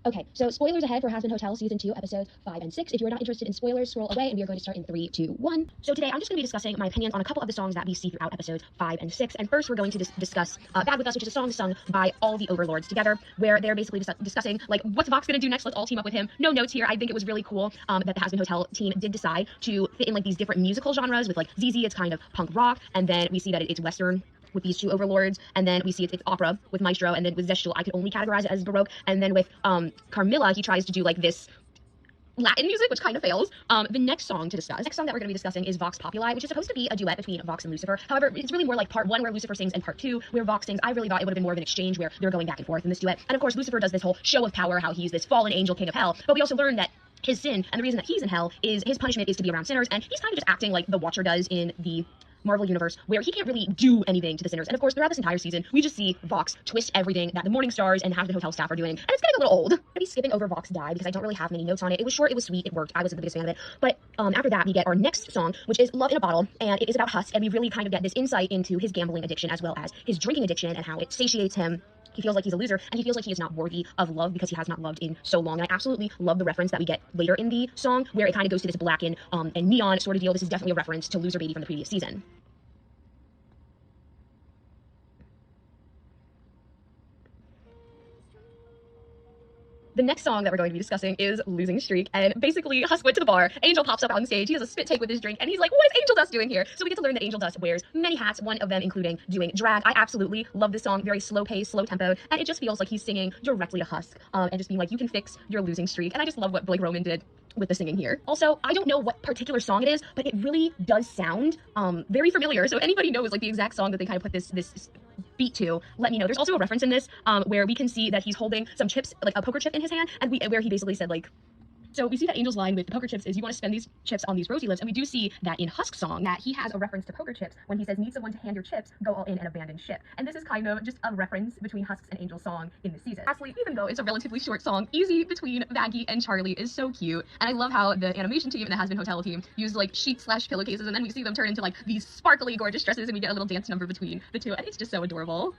Okay, so spoilers ahead for Hazbin Hotel Season 2, Episodes 5 and 6. If you're not interested in spoilers, scroll away, and we are going to start in 3, 2, 1. So today, I'm just going to be discussing my opinions on a couple of the songs that we see throughout Episodes 5 and 6. And first, we're going to discuss Bad With Us, which is a song sung by all the Overlords together, where they're basically discussing, like, what's Vox going to do next? Let's all team up with him. No notes here. I think it was really cool that the Hazbin Hotel team did decide to fit in, like, these different musical genres with, like, ZZ, it's kind of punk rock, and then we see that it's Western with these two overlords, and then we see it's opera with Maestro, and then with Zeshul, I could only categorize it as Baroque, and then with Carmilla, he tries to do, like, this Latin music, which kind of fails. The next song that we're going to be discussing is Vox Populi, which is supposed to be a duet between Vox and Lucifer. However, it's really more like part 1 where Lucifer sings and part 2 where Vox sings. I really thought it would have been more of an exchange where they're going back and forth in this duet. And of course, Lucifer does this whole show of power, how he's this fallen angel king of hell, but we also learn that his sin and the reason that he's in hell is his punishment is to be around sinners, and he's kind of just acting like the Watcher does in the Marvel Universe, where he can't really do anything to the sinners. And of course, throughout this entire season, we just see Vox twist everything that the Morning Stars and Hazbin Hotel staff are doing, and it's getting a little old. I'm gonna be skipping over Vox Dei because I don't really have many notes on it. It was short, it was sweet, it worked. I wasn't the biggest fan of it. But after that, we get our next song, which is Love in a Bottle, and it is about Husk, and we really kind of get this insight into his gambling addiction as well as his drinking addiction and how it satiates him. He feels like he's a loser, and he feels like he is not worthy of love because he has not loved in so long. And I absolutely love the reference that we get later in the song, where it kind of goes to this black and neon sort of deal. This is definitely a reference to Loser Baby from the previous season. The next song that we're going to be discussing is Losing Streak, and basically Husk went to the bar, Angel pops up on stage, he has a spit take with his drink, and he's like, what is Angel Dust doing here? So we get to learn that Angel Dust wears many hats, one of them including doing drag. I absolutely love this song, very slow paced, slow tempo, and it just feels like he's singing directly to Husk, and just being like, you can fix your losing streak, and I just love what Blake Roman did with the singing here. Also, I don't know what particular song it is, but it really does sound very familiar, so anybody knows like the exact song that they kind of put this beat to, let me know. There's also a reference in this where we can see that he's holding some chips, like a poker chip in his hand, and where he basically said like, so we see that Angel's line with the poker chips is, you want to spend these chips on these rosy lips, and we do see that in Husk's song that he has a reference to poker chips when he says, need someone to hand your chips, go all in and abandon ship. And this is kind of just a reference between Husk's and Angel's song in the season. Lastly, even though it's a relatively short song, Easy between Maggie and Charlie is so cute, and I love how the animation team and the Hazbin Hotel team use like sheets/pillowcases, and then we see them turn into like these sparkly gorgeous dresses, and we get a little dance number between the two, and it's just so adorable.